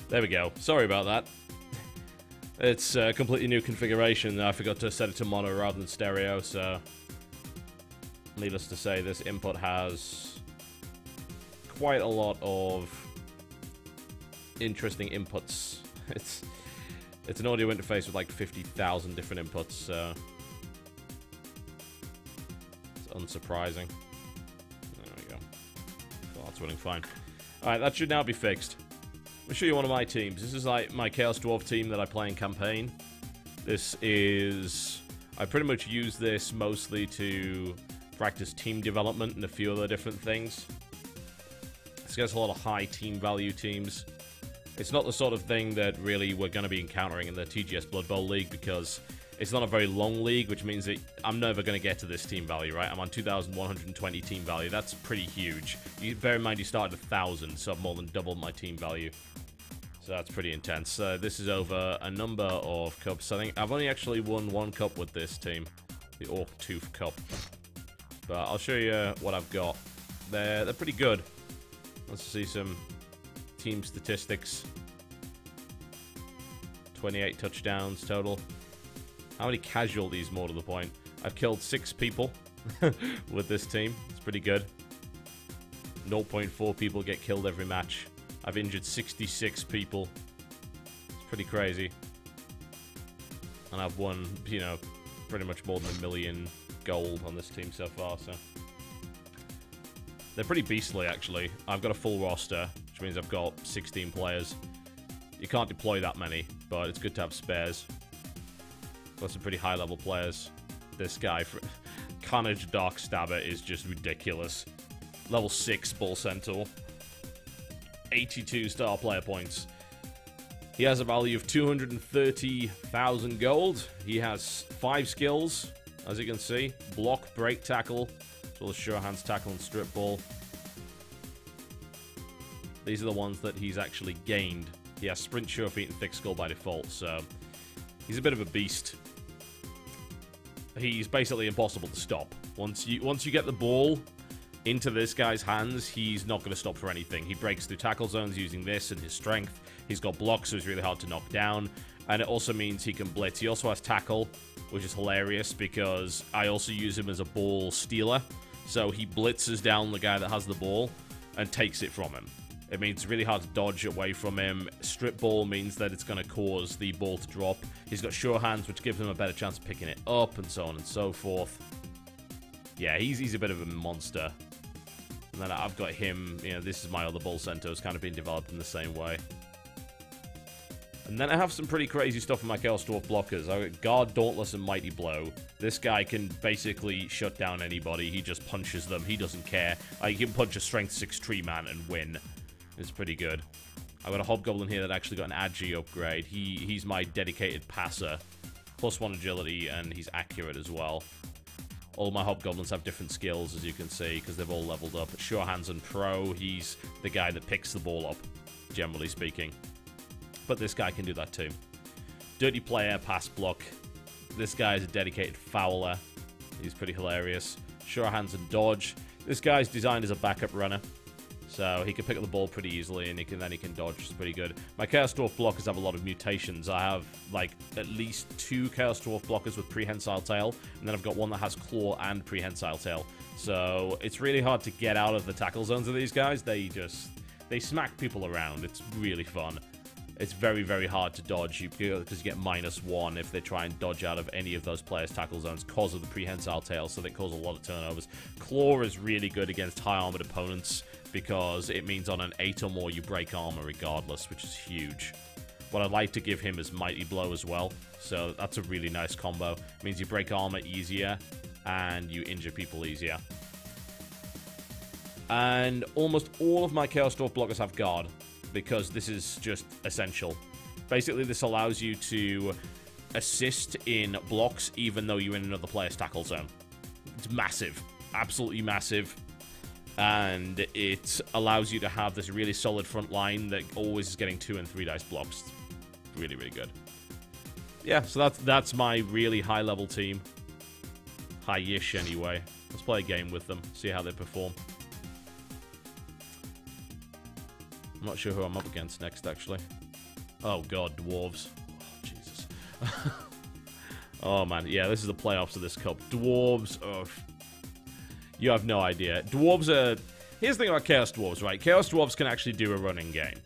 There we go. Sorry about that. It's a completely new configuration. I forgot to set it to mono rather than stereo, so... Needless to say, this input has quite a lot of interesting inputs. It's an audio interface with like 50,000 different inputs, so... It's unsurprising. There we go. So that's running fine. Alright, that should now be fixed. Let me show you one of my teams. This is like my Chaos Dwarf team that I play in campaign. This is... I pretty much use this mostly to practice team development and a few other different things. This gets a lot of high team value teams. It's not the sort of thing that really we're going to be encountering in the TGS Bloodbowl League because it's not a very long league, which means that I'm never going to get to this team value, right? I'm on 2,120 team value. That's pretty huge. Bear in mind you started at 1,000, so I've more than doubled my team value. So that's pretty intense. This is over a number of cups. I think I've only actually won 1 cup with this team. The Orc Tooth Cup. But I'll show you what I've got. They're pretty good. Let's see some team statistics. 28 touchdowns total. How many casualties, more to the point? I've killed 6 people with this team. It's pretty good. 0.4 people get killed every match. I've injured 66 people. It's pretty crazy. And I've won, you know, pretty much more than 1 million gold on this team so far, so... They're pretty beastly, actually. I've got a full roster, which means I've got 16 players. You can't deploy that many, but it's good to have spares. Got some pretty high-level players. This guy, Carnage Dark Stabber, is just ridiculous. Level 6 Bull Centaur. 82 star player points. He has a value of 230,000 gold. He has 5 skills, as you can see. Block, break, tackle, as well as sure hands, tackle, and strip ball. These are the ones that he's actually gained. He has sprint, sure feet, and thick skull by default, so he's a bit of a beast. He's basically impossible to stop. Once you get the ball into this guy's hands, he's not going to stop for anything. He breaks through tackle zones using this and his strength. He's got blocks, so he's really hard to knock down. And it also means he can blitz. He also has tackle, which is hilarious because I also use him as a ball stealer. So he blitzes down the guy that has the ball and takes it from him. It means it's really hard to dodge away from him. Strip ball means that it's going to cause the ball to drop. He's got sure hands, which gives him a better chance of picking it up, and so on and so forth. Yeah, he's a bit of a monster. And then I've got him, you know, this is my other Bull Centaur. It's kind of been developed in the same way. And then I have some pretty crazy stuff in my Chaos Dwarf blockers. I got Guard, Dauntless, and Mighty Blow. This guy can basically shut down anybody. He just punches them. He doesn't care. He can punch a Strength 6 Tree Man and win. It's pretty good. I've got a Hobgoblin here that actually got an Agi upgrade. He's my dedicated passer. +1 agility, and he's accurate as well. All my Hobgoblins have different skills, as you can see, because they've all leveled up. Sure Hands and Pro, he's the guy that picks the ball up, generally speaking. But this guy can do that too. Dirty Player, Pass Block. This guy is a dedicated Fowler. He's pretty hilarious. Sure Hands and Dodge. This guy's designed as a backup runner. So he can pick up the ball pretty easily, and then he can dodge. It's pretty good. My Chaos Dwarf blockers have a lot of mutations. I have, like, at least 2 Chaos Dwarf blockers with Prehensile Tail, and then I've got one that has Claw and Prehensile Tail. So it's really hard to get out of the tackle zones of these guys. They smack people around. It's really fun. It's very, very hard to dodge because you get -1 if they try and dodge out of any of those players' tackle zones because of the Prehensile Tail, so they cause a lot of turnovers. Claw is really good against high-armored opponents because it means on an 8 or more you break armor regardless, which is huge. What I'd like to give him is Mighty Blow as well, so that's a really nice combo. It means you break armor easier and you injure people easier. And almost all of my Chaos Dwarf blockers have Guard, because this is just essential. Basically, this allows you to assist in blocks even though you're in another player's tackle zone. It's massive. Absolutely massive. And it allows you to have this really solid front line that always is getting 2 and 3 dice blocks. Really, really good. Yeah, so that's my really high-level team. High-ish, anyway. Let's play a game with them, see how they perform. I'm not sure who I'm up against next, actually. Oh, God, dwarves. Oh, Jesus. Oh, man. Yeah, this is the playoffs of this cup. Dwarves. Oh, you have no idea. Dwarves are... Here's the thing about Chaos Dwarves, right? Chaos Dwarves can actually do a running game.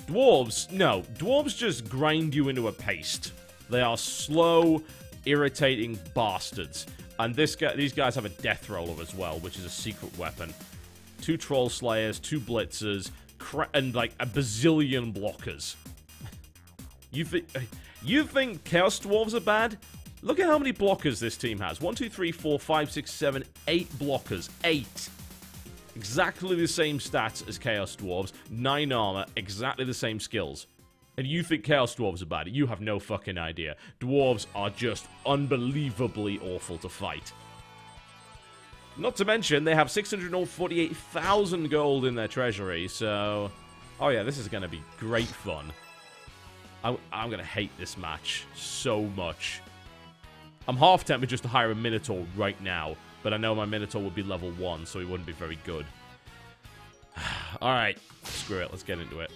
Dwarves, no. Dwarves just grind you into a paste. They are slow, irritating bastards. And these guys have a Death Roller as well, which is a secret weapon. 2 Troll Slayers, 2 Blitzers, and like a bazillion blockers. You think Chaos Dwarves are bad? Look at how many blockers this team has. 1, 2, 3, 4, 5, 6, 7, 8 blockers. 8. Exactly the same stats as Chaos Dwarves. 9 armor, exactly the same skills. And you think Chaos Dwarves are bad? You have no fucking idea. Dwarves are just unbelievably awful to fight. Not to mention, they have 648,000 gold in their treasury, so... Oh yeah, this is going to be great fun. I'm going to hate this match so much. I'm half tempted just to hire a Minotaur right now, but I know my Minotaur would be level 1, so he wouldn't be very good. Alright, screw it, let's get into it.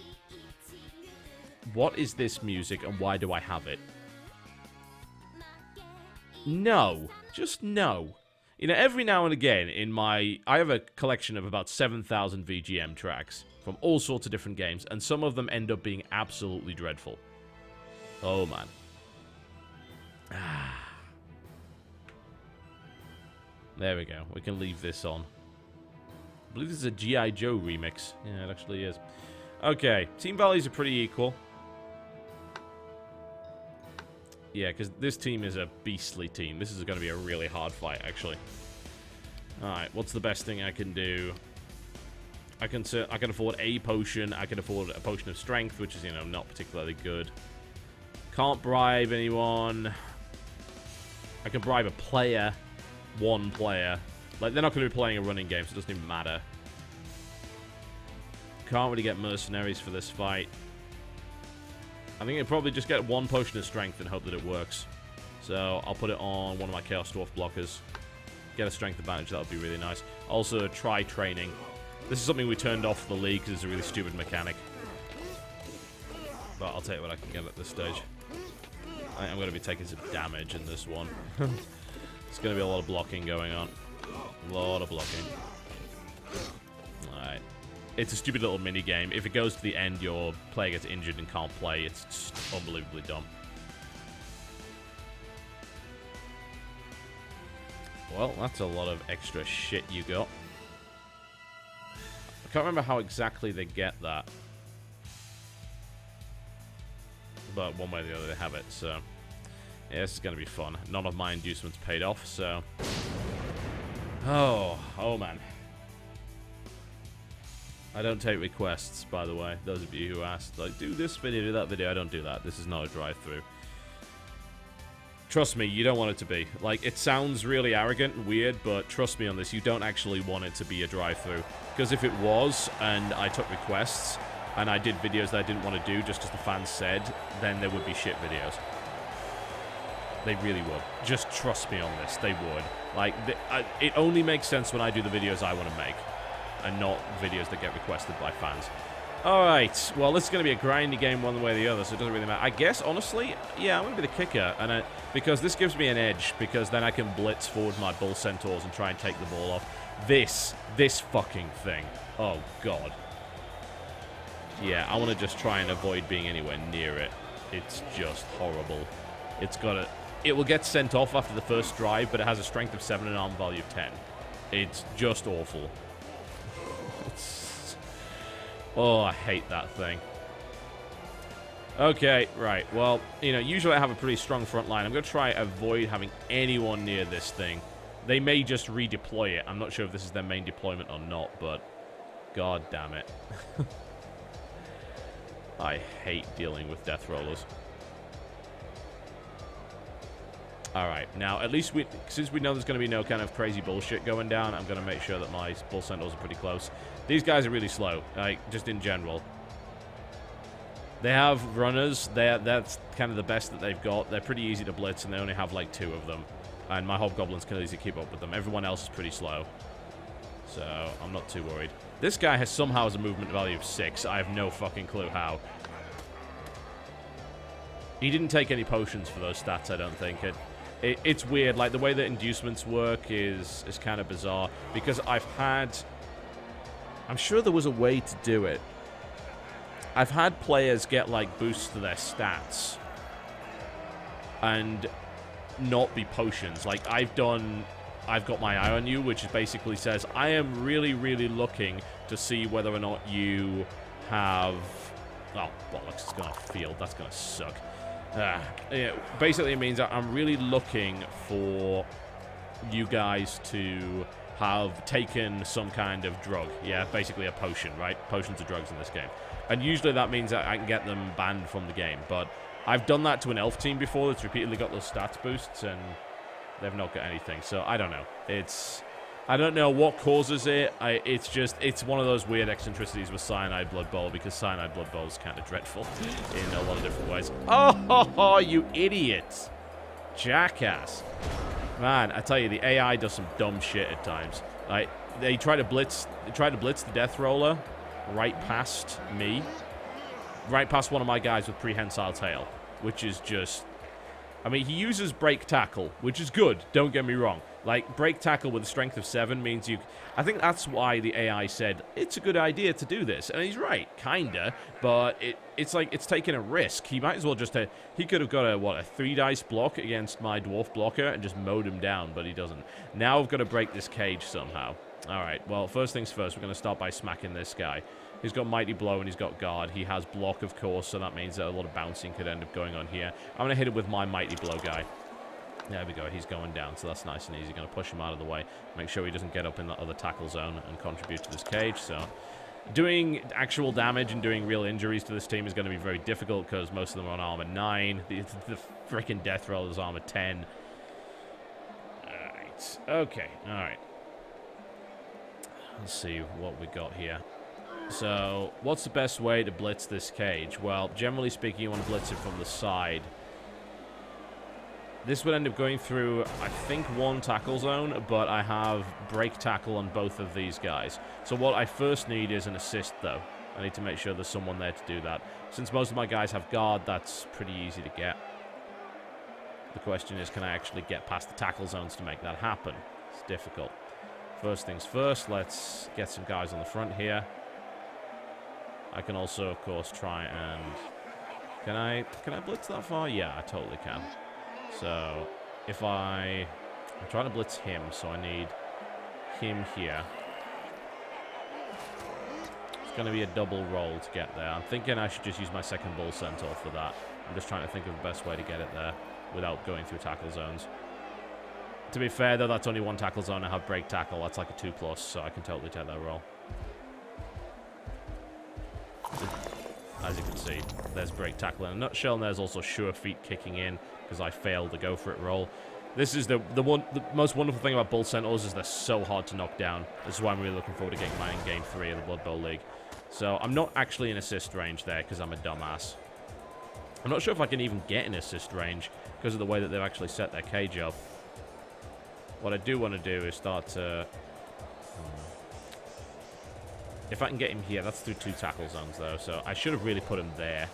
What is this music, and why do I have it? No. Just no. You know, every now and again in my... I have a collection of about 7,000 VGM tracks from all sorts of different games, and some of them end up being absolutely dreadful. Oh, man. There we go. We can leave this on. I believe this is a G.I. Joe remix. Yeah, it actually is. Okay. Team values are pretty equal. Yeah, because this team is a beastly team. This is going to be a really hard fight, actually. Alright, what's the best thing I can do? I can afford a potion. I can afford a potion of strength, which is, you know, not particularly good. Can't bribe anyone. I can bribe a player. One player. Like, they're not going to be playing a running game, so it doesn't even matter. Can't really get mercenaries for this fight. I think I'll probably just get 1 potion of strength and hope that it works. So, I'll put it on one of my Chaos Dwarf blockers. Get a strength advantage, that would be really nice. Also, try training. This is something we turned off the league because it's a really stupid mechanic. But I'll take what I can get at this stage. I think I'm going to be taking some damage in this one. There's going to be a lot of blocking going on. A lot of blocking. Alright. It's a stupid little mini-game. If it goes to the end, your player gets injured and can't play. It's just unbelievably dumb. Well, that's a lot of extra shit you got. I can't remember how exactly they get that. But one way or the other, they have it, so... Yeah, this is going to be fun. None of my inducements paid off, so... Oh man. I don't take requests, by the way. Those of you who asked, like, do this video, do that video. I don't do that. This is not a drive-through. Trust me, you don't want it to be. Like, it sounds really arrogant and weird, but trust me on this, you don't actually want it to be a drive-through. Because if it was, and I took requests, and I did videos that I didn't want to do just because the fans said, then there would be shit videos. They really would. Just trust me on this. They would. Like, it only makes sense when I do the videos I want to make, and not videos that get requested by fans. Alright, well, this is going to be a grindy game one way or the other, so it doesn't really matter. I guess, honestly, yeah, I'm going to be the kicker, and because this gives me an edge, because then I can blitz forward my Bull Centaurs and try and take the ball off. This fucking thing. Oh, God. Yeah, I want to just try and avoid being anywhere near it. It's just horrible. It will get sent off after the first drive, but it has a strength of 7 and arm value of 10. It's just awful. Oh, I hate that thing. Okay, right. Well, you know, usually I have a pretty strong front line. I'm going to try avoid having anyone near this thing. They may just redeploy it. I'm not sure if this is their main deployment or not, but god damn it. I hate dealing with death rollers. Alright, now at least since we know there's going to be no kind of crazy bullshit going down, I'm going to make sure that my Bull Centaurs are pretty close. These guys are really slow, like, just in general. They have runners, that's kind of the best that they've got. They're pretty easy to blitz, and they only have like 2 of them. And my Hobgoblins can easily keep up with them. Everyone else is pretty slow. So, I'm not too worried. This guy somehow has a movement value of 6. I have no fucking clue how. He didn't take any potions for those stats, I don't think. It's weird. Like, the way that inducements work is kind of bizarre. Because I've had... I'm sure there was a way to do it. I've had players get, like, boosts to their stats and not be potions. Like, I've got my eye on you, which basically says, I am really, really looking to see whether or not you have... Oh, bollocks, it's going to field. That's going to suck. Yeah, basically, it means that I'm really looking for you guys to have taken some kind of drug. Yeah, basically a potion, right? Potions are drugs in this game. And usually that means that I can get them banned from the game. But I've done that to an elf team before that's repeatedly got those stats boosts, and they've not got anything. So I don't know. I don't know what causes it. It's one of those weird eccentricities with Cyanide Bloodbowl, because Cyanide Bloodbowl is kind of dreadful in a lot of different ways. Oh, you idiot. Jackass. Man, I tell you, the AI does some dumb shit at times. Like, they try to blitz the Death Roller right past me. Right past one of my guys with Prehensile Tail, which is just... I mean, he uses Break Tackle, which is good, don't get me wrong. Like, Break Tackle with a strength of 7 means you... I think that's why the AI said, it's a good idea to do this. And he's right, kinda, but it's like, it's taking a risk. He might as well just... he could have got a 3-dice block against my Dwarf Blocker and just mowed him down, but he doesn't. Now I've got to break this cage somehow. Alright, well, first things first, we're going to start by smacking this guy. He's got Mighty Blow and he's got Guard. He has Block, of course, so that means that a lot of bouncing could end up going on here. I'm going to hit it with my Mighty Blow guy. There we go. He's going down, so that's nice and easy. Going to push him out of the way. Make sure he doesn't get up in that other tackle zone and contribute to this cage. So doing actual damage and doing real injuries to this team is going to be very difficult because most of them are on armor 9. The freaking Death Roll is armor 10. Alright. Okay. Alright. Let's see what we got here. So, what's the best way to blitz this cage? Well, generally speaking, you want to blitz it from the side. This would end up going through, I think, one tackle zone, but I have break tackle on both of these guys. So what I first need is an assist, though. I need to make sure there's someone there to do that. Since most of my guys have guard, that's pretty easy to get. The question is, can I actually get past the tackle zones to make that happen? It's difficult. First things first, let's get some guys on the front here. I can also, of course, try and... Can I blitz that far? Yeah, I totally can. So, if I'm trying to blitz him, so I need him here. It's going to be a double roll to get there. I'm thinking I should just use my second Bull Centaur for that. I'm just trying to think of the best way to get it there without going through tackle zones. To be fair, though, that's only one tackle zone. I have break tackle. That's like a 2+, so I can totally take that roll. As you can see, there's break tackle in a nutshell, and there's also sure feet kicking in because I failed to go for it roll. This is the most wonderful thing about Bull Centaurs is they're so hard to knock down. This is why I'm really looking forward to getting mine in Game 3 of the Blood Bowl League. So I'm not actually in assist range there because I'm a dumbass. I'm not sure if I can even get in assist range because of the way that they've actually set their cage up. What I do want to do is start to... If I can get him here, that's through 2 tackle zones, though, so I should have really put him there.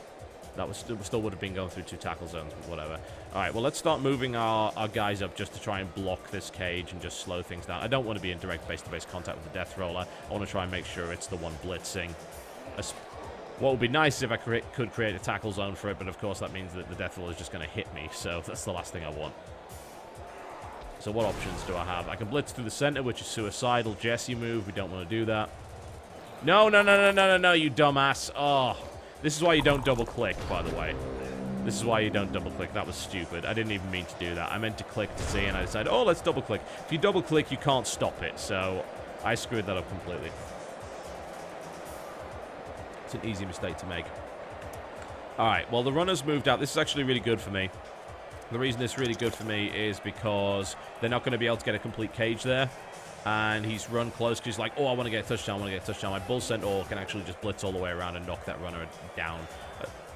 That was still would have been going through 2 tackle zones, but whatever. Alright, well, let's start moving our guys up just to try and block this cage and just slow things down. I don't want to be in direct face-to-face contact with the Death Roller. I want to try and make sure it's the one blitzing. What would be nice is if I could create a tackle zone for it, but of course that means that the Death Roller is just going to hit me, so that's the last thing I want. So what options do I have? I can blitz through the center, which is suicidal. Jesse move. We don't want to do that. No, you dumbass. Oh, this is why you don't double-click, by the way. This is why you don't double-click. That was stupid. I didn't even mean to do that. I meant to click to see, and I decided, oh, let's double-click. If you double-click, you can't stop it, so I screwed that up completely. It's an easy mistake to make. Alright, well, the runner's moved out. This is actually really good for me. The reason it's really good for me is because they're not going to be able to get a complete cage there. And he's run close because he's like, oh, I want to get a touchdown, I want to get a touchdown. My Bull Centaur can actually just blitz all the way around and knock that runner down.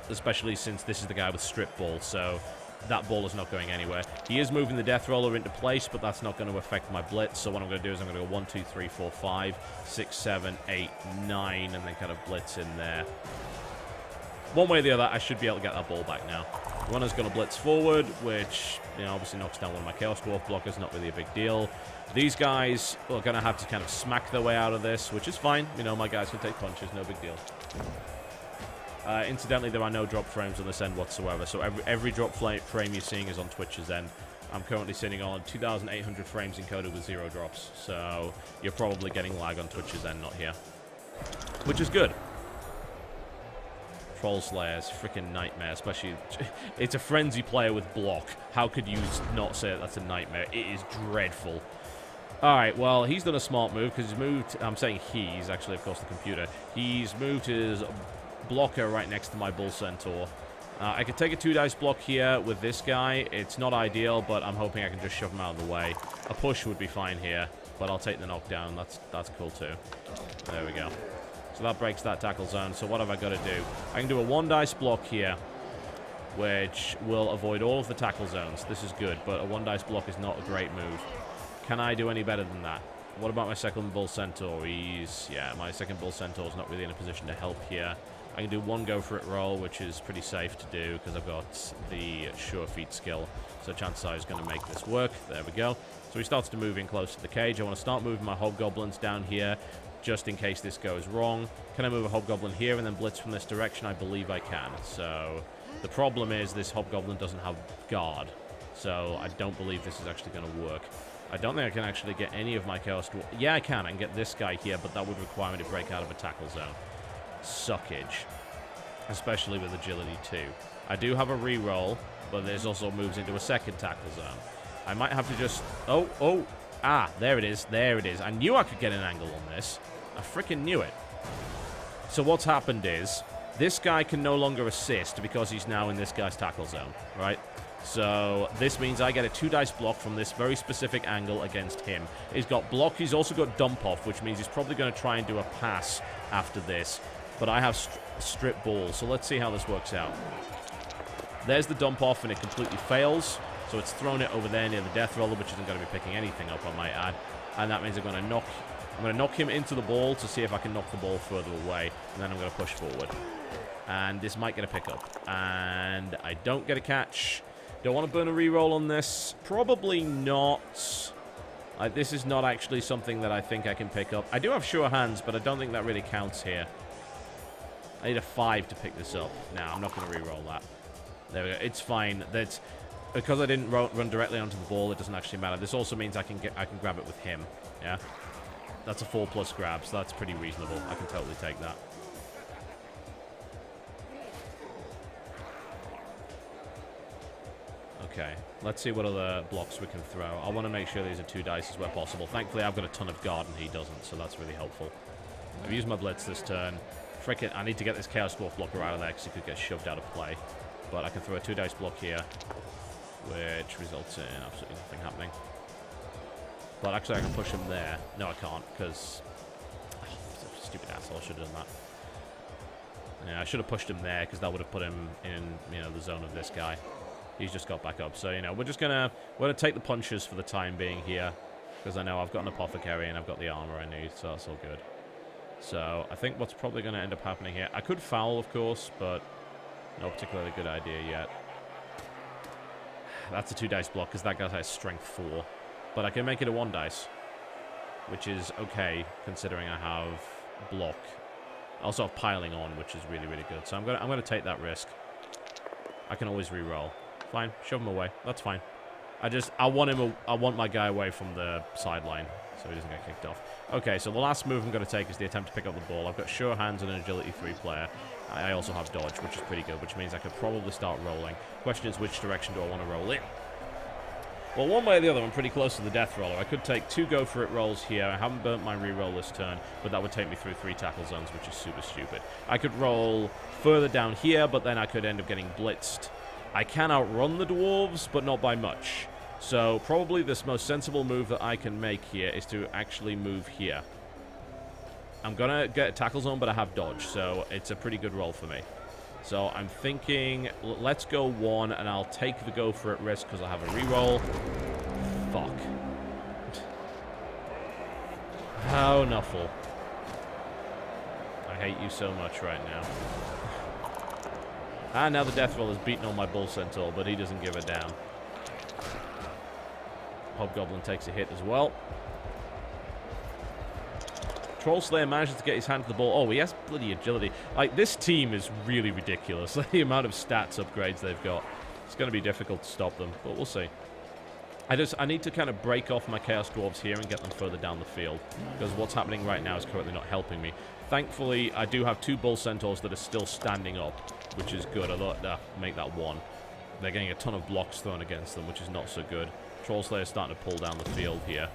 Especially since this is the guy with strip ball, so that ball is not going anywhere. He is moving the Death Roller into place, but that's not going to affect my blitz. So what I'm going to do is I'm going to go 1, 2, 3, 4, 5, 6, 7, 8, 9, and then kind of blitz in there. one way or the other, I should be able to get that ball back now. Runner's going to blitz forward, which, you know, obviously knocks down one of my Chaos Dwarf blockers. Not really a big deal. These guys are going to have to kind of smack their way out of this, which is fine. You know, my guys can take punches. No big deal. Incidentally, there are no drop frames on this end whatsoever. So every drop frame you're seeing is on Twitch's end. I'm currently sitting on 2,800 frames encoded with 0 drops. So you're probably getting lag on Twitch's end, not here. Which is good. Troll Slayer's freaking nightmare, especially... It's a frenzy player with block. How could you not say that's a nightmare? It is dreadful. Alright, well, he's done a smart move, because he's moved... I'm saying he's, actually, of course, the computer. He's moved his blocker right next to my Bull Centaur. I could take a 2-dice block here with this guy. It's not ideal, but I'm hoping I can just shove him out of the way. A push would be fine here, but I'll take the knockdown. That's cool, too. There we go. So that breaks that tackle zone. So what have I got to do? I can do a 1-dice block here, which will avoid all of the tackle zones. This is good, but a 1-dice block is not a great move. Can I do any better than that? What about my second Bull Centaur? Yeah, my second Bull Centaur is not really in a position to help here. I can do 1 go for it roll, which is pretty safe to do because I've got the sure feet skill. So chances are he's going to make this work. There we go. So he starts to move in close to the cage. I want to start moving my hobgoblins down here, just in case this goes wrong. Can I move a hobgoblin here and then blitz from this direction? I believe I can. So the problem is this hobgoblin doesn't have guard. So I don't believe this is actually going to work. I don't think I can actually get any of my Chaos Dwarf. Yeah, I can. I can get this guy here, but that would require me to break out of a tackle zone. Suckage. Especially with agility too. I do have a reroll, but this also moves into a second tackle zone. I might have to just... Ah, there it is. There it is. I knew I could get an angle on this. I freaking knew it. So what's happened is, this guy can no longer assist because he's now in this guy's tackle zone, right? So this means I get a 2-dice block from this very specific angle against him. He's got block. He's also got dump off, which means he's probably going to try and do a pass after this. But I have strip ball, so let's see how this works out. There's the dump off, and it completely fails. So it's thrown it over there near the death roller, which isn't going to be picking anything up, I might add. And that means I'm going to knock him into the ball to see if I can knock the ball further away. And then I'm going to push forward. And this might get a pickup. And I don't get a catch. Don't want to burn a reroll on this. Probably not. This is not actually something that I think I can pick up. I do have sure hands, but I don't think that really counts here. I need a 5 to pick this up. Nah, I'm not going to reroll that. There we go. It's fine. That's... Because I didn't run directly onto the ball, it doesn't actually matter. This also means I can grab it with him. Yeah, that's a 4+ grab, so that's pretty reasonable. I can totally take that. Okay, let's see what other blocks we can throw. I want to make sure these are 2 dice where possible. Thankfully, I've got a ton of guard and he doesn't, so that's really helpful. I've used my blitz this turn. Frickin', I need to get this Chaos Dwarf blocker out of there because he could get shoved out of play. But I can throw a 2-dice block here, which results in absolutely nothing happening. But actually, I can push him there. No, I can't, because... Oh, stupid asshole, I should have done that. Yeah, I should have pushed him there, because that would have put him in, you know, the zone of this guy. He's just got back up. So, you know, we're gonna take the punches for the time being here, because I know I've got an apothecary and I've got the armor I need, so that's all good. So, I think what's probably going to end up happening here... I could foul, of course, but no particularly good idea yet. That's a 2-dice block, because that guy has strength 4. But I can make it a 1-dice, which is okay, considering I have block. I also have piling on, which is really, really good. So I'm gonna take that risk. I can always re-roll. Fine, shove him away. That's fine. I want my guy away from the sideline, so he doesn't get kicked off. Okay, so the last move I'm going to take is the attempt to pick up the ball. I've got sure hands and an agility 3 player. I also have dodge, which is pretty good, which means I could probably start rolling. Question is, which direction do I want to roll in? Well, one way or the other, I'm pretty close to the death roller. I could take 2 go for it rolls here. I haven't burnt my re-roll this turn, but that would take me through 3 tackle zones, which is super stupid. I could roll further down here, but then I could end up getting blitzed. I can outrun the dwarves, but not by much. So probably this most sensible move that I can make here is to actually move here. I'm going to get a tackle zone, but I have dodge, so it's a pretty good roll for me. So I'm thinking, let's go 1, and I'll take the go for it risk because I have a reroll. Fuck. Oh, Nuffle. I hate you so much right now. And now the Death Roll has beaten on my Bull Centaur, but he doesn't give a damn. Hobgoblin takes a hit as well. Troll Slayer manages to get his hand to the ball. Oh, he has bloody agility. Like, this team is really ridiculous. The amount of stats upgrades they've got. It's going to be difficult to stop them, but we'll see. I need to kind of break off my Chaos Dwarves here and get them further down the field, because what's happening right now is currently not helping me. Thankfully, I do have 2 Bull Centaurs that are still standing up, which is good. I thought, make that 1. They're getting a ton of blocks thrown against them, which is not so good. Troll Slayer's starting to pull down the field here.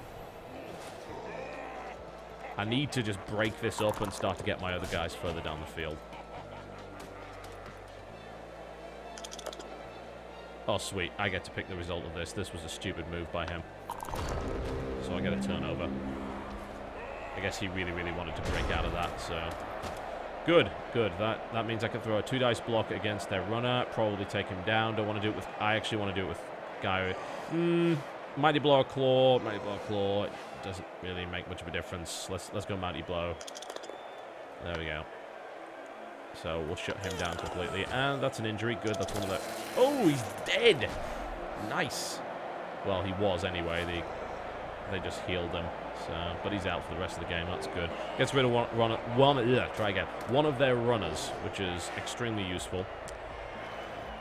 I need to just break this up and start to get my other guys further down the field. Oh, sweet. I get to pick the result of this. This was a stupid move by him. So I get a turnover. I guess he really, really wanted to break out of that, so... Good, good. That means I can throw a 2-dice block against their runner, probably take him down. Don't want to do it with... I actually want to do it with Guy. Mighty Blow or Claw. Mighty Blow or Claw. It doesn't really make much of a difference. Let's go Mighty Blow. There we go. So we'll shut him down completely. And that's an injury. Good, that's one of the... Oh, he's dead! Nice. Well, he was anyway. They just healed him. So, but he's out for the rest of the game. That's good. Gets rid of one of their runners, which is extremely useful.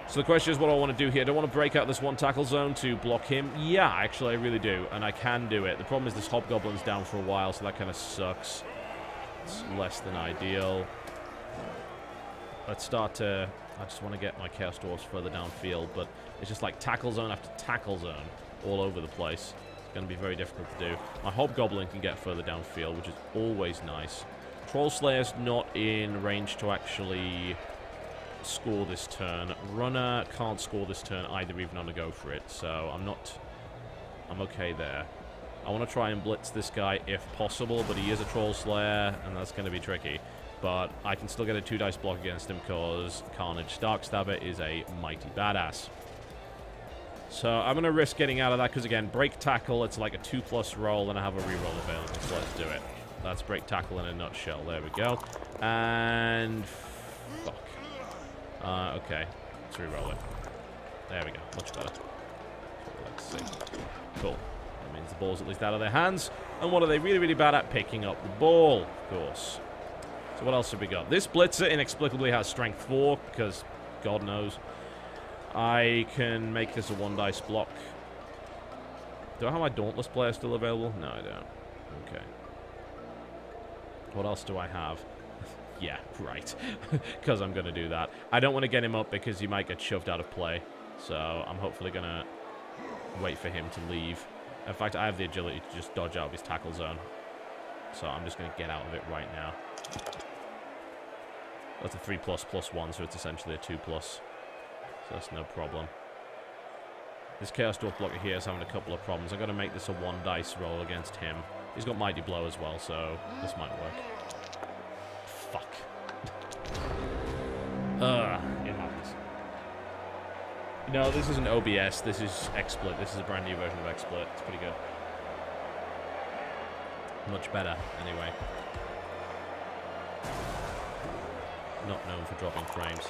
So the question is what I want to do here. Do I want to break out this 1 tackle zone to block him? Yeah, actually, I really do. And I can do it. The problem is this Hobgoblin's down for a while, so that kind of sucks. It's less than ideal. Let's start to... I just want to get my Chaos Dwarves further downfield, but it's just like tackle zone after tackle zone all over the place. It's going to be very difficult to do. My Hobgoblin can get further downfield, which is always nice. Troll Slayer's not in range to actually score this turn. Runner can't score this turn either, even on a go for it, so I'm okay there. I want to try and blitz this guy if possible, but he is a Troll Slayer, and that's going to be tricky. But I can still get a 2-dice block against him because Carnage Darkstabber is a mighty badass. So I'm going to risk getting out of that because, again, Break Tackle, it's like a 2+ roll, and I have a reroll available, so let's do it. That's Break Tackle in a nutshell. There we go. And... fuck. Okay. Let's reroll it. There we go. Much better. Let's see. Cool. That means the ball's at least out of their hands. And what are they really, really bad at? Picking up the ball, of course. So what else have we got? This Blitzer inexplicably has Strength 4, because God knows. I can make this a 1-dice block. Do I have my Dauntless player still available? No, I don't. Okay. What else do I have? Yeah, right. Because I'm going to do that. I don't want to get him up because he might get shoved out of play. So I'm hopefully going to wait for him to leave. In fact, I have the agility to just dodge out of his tackle zone. So I'm just going to get out of it right now. That's a 3+ +1, so it's essentially a 2+. So that's no problem. This Chaos Dwarf blocker here is having a couple of problems. I've got to make this a 1-dice roll against him. He's got Mighty Blow as well, so this might work. Fuck. It happens. No, this isn't OBS. This is XSplit. This is a brand new version of XSplit. It's pretty good. Much better, anyway. Not known for dropping frames.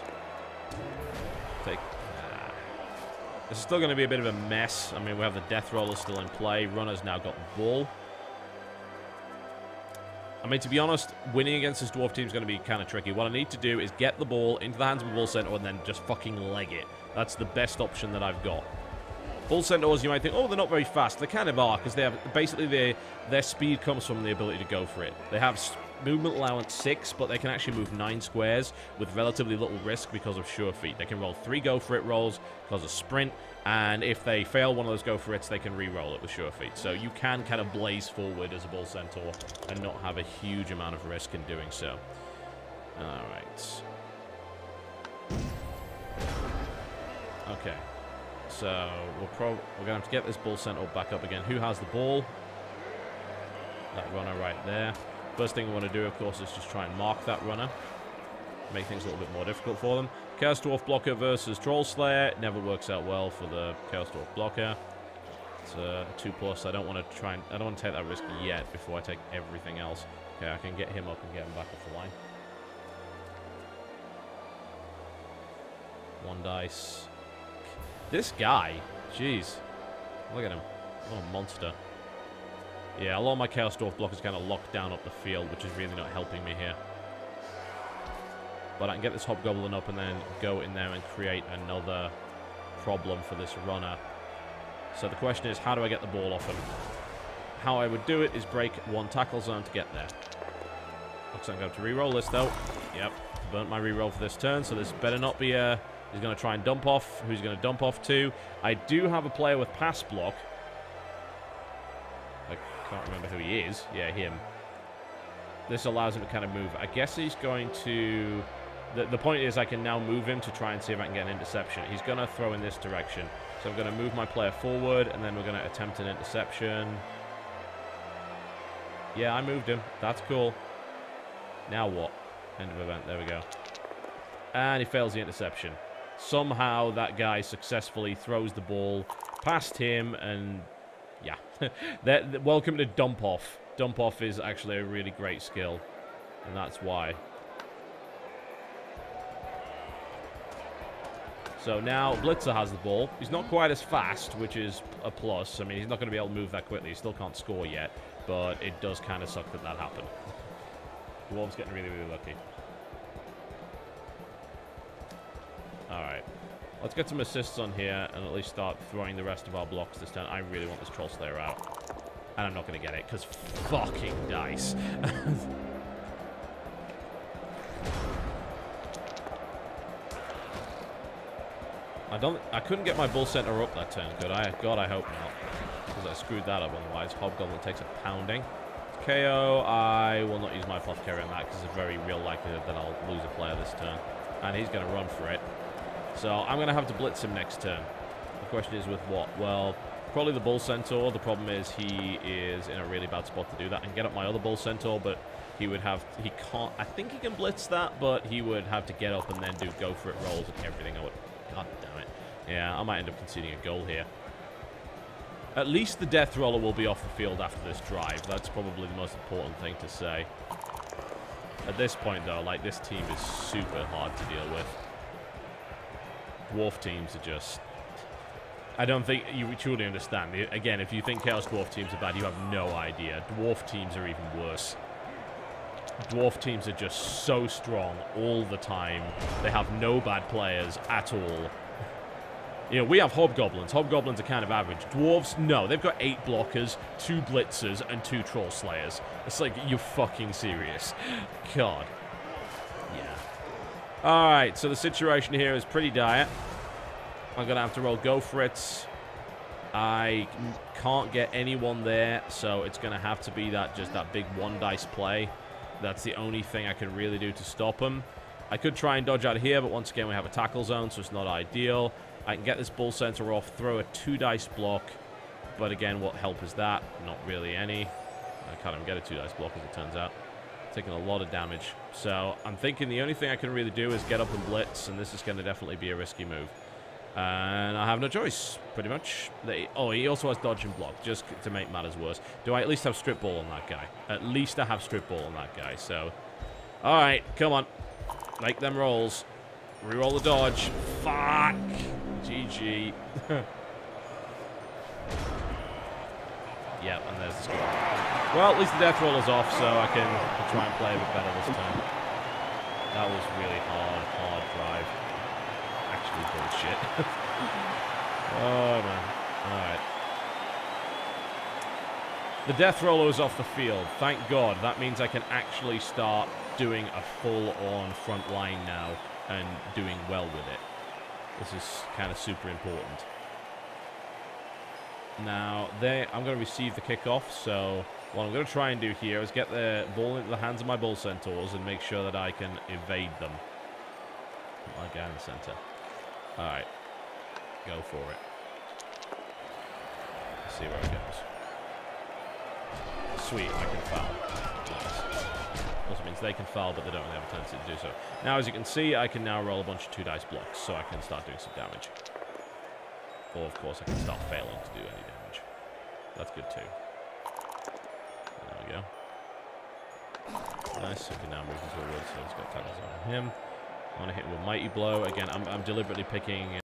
This is still going to be a bit of a mess. I mean, we have the Death Roller still in play. Runner's now got the ball. I mean, to be honest, winning against this Dwarf team is going to be kind of tricky. What I need to do is get the ball into the hands of a Bull Centaur and then just fucking leg it. That's the best option that I've got. Bull Centaurs, you might think, oh, they're not very fast. They kind of are, because they have basically their speed comes from the ability to go for it. They have movement allowance 6, but they can actually move 9 squares with relatively little risk because of Sure Feet. They can roll 3 Go For It rolls because of Sprint, and if they fail one of those Go For It's, they can re-roll it with Sure Feet. So you can kind of blaze forward as a Bull Centaur and not have a huge amount of risk in doing so. Alright. Okay. So we're going to have to get this Bull Centaur back up again. Who has the ball? That runner right there. First thing we want to do, of course, is just try and mark that runner. Make things a little bit more difficult for them. Chaos Dwarf blocker versus Troll Slayer. It never works out well for the Chaos Dwarf blocker. It's a 2+. I don't want to take that risk yet before I take everything else. Okay, I can get him up and get him back off the line. 1 dice. This guy, jeez. Look at him. What a monster. Yeah, a lot of my Chaos Dwarf block is kind of locked down up the field, which is really not helping me here. But I can get this Hobgoblin up and then go in there and create another problem for this runner. So the question is, how do I get the ball off him? How I would do it is break 1 tackle zone to get there. Looks like I'm going to re-roll this, though. Yep, burnt my re-roll for this turn, so this better not be a... He's going to try and dump off. Who's going to dump off to? I do have a player with pass block. I can't remember who he is. Yeah, him. This allows him to kind of move. I guess he's going to... The point is I can now move him to try and see if I can get an interception. He's going to throw in this direction. So I'm going to move my player forward, and then we're going to attempt an interception. Yeah, I moved him. That's cool. Now what? End of event. There we go. And he fails the interception. Somehow that guy successfully throws the ball past him, and yeah. Welcome to dump off. Dump off is actually a really great skill, and that's why. So now Blitzer has the ball. He's not quite as fast, which is a plus. I mean, he's not going to be able to move that quickly. He still can't score yet, but it does kind of suck that that happened. Dwarves getting really, really lucky. Alright. Let's get some assists on here and at least start throwing the rest of our blocks this turn. I really want this Troll Slayer out. And I'm not going to get it, because fucking dice. I couldn't get my Bull Center up that turn, could I? God, I hope not. Because I screwed that up otherwise. Hobgoblin takes a pounding. KO, I will not use my Apothecary on that because there's a very real likelihood that I'll lose a player this turn. And he's going to run for it. So I'm going to have to blitz him next turn. The question is with what? Well, probably the Bull Centaur. The problem is he is in a really bad spot to do that. And get up my other Bull Centaur, but he would have... He can't... I think he can blitz that, but he would have to get up and then do go for it rolls and everything. I would... God damn it. Yeah, I might end up conceding a goal here. At least the Death Roller will be off the field after this drive. That's probably the most important thing to say. At this point, though, like, this team is super hard to deal with. Dwarf teams are just... I don't think you truly understand. Again, if you think Chaos Dwarf teams are bad, you have no idea. Dwarf teams are even worse. Dwarf teams are just so strong all the time. They have no bad players at all. You know, we have Hobgoblins. Hobgoblins are kind of average. Dwarves, no. They've got 8 blockers, 2 blitzers, and 2 Troll Slayers. It's like, you're fucking serious. God. Yeah. Alright, so the situation here is pretty dire. I'm going to have to roll go for it. I can't get anyone there, so it's going to have to be that just that big 1 dice play. That's the only thing I can really do to stop him. I could try and dodge out of here, but once again we have a tackle zone, so it's not ideal. I can get this Bull Center off, throw a 2 dice block, but again, what help is that? Not really any. I can't even get a 2 dice block, as it turns out. Taking a lot of damage. So I'm thinking the only thing I can really do is get up and blitz, and this is going to definitely be a risky move. And I have no choice, pretty much. Oh, he also has dodge and block, just to make matters worse. Do I at least have strip ball on that guy? At least I have strip ball on that guy, so... Alright, come on. Make them rolls. Reroll the dodge. Fuck! GG. Yep, and there's the score. Well, at least the death roll is off, so I can try and play a bit better this time. That was really hard drive. Actually, bullshit. Oh, man. Alright. The death roller is off the field. Thank God. That means I can actually start doing a full-on front line now and doing well with it. This is kind of super important. Now, I'm going to receive the kickoff, so what I'm going to try and do here is get the ball into the hands of my Bull Centaurs and make sure that I can evade them. Put my guy in the center. Alright. Go for it. Let's see where it goes. Sweet, I can foul. Nice. Also means they can foul, but they don't really have a tendency to do so. Now, as you can see, I can now roll a bunch of 2 dice blocks, so I can start doing some damage. Or, of course, I can start failing to do any damage. That's good, too. There we go. Nice, we can now move him forward, so he's got tackles on him. I want to hit him with Mighty Blow. Again, I'm deliberately picking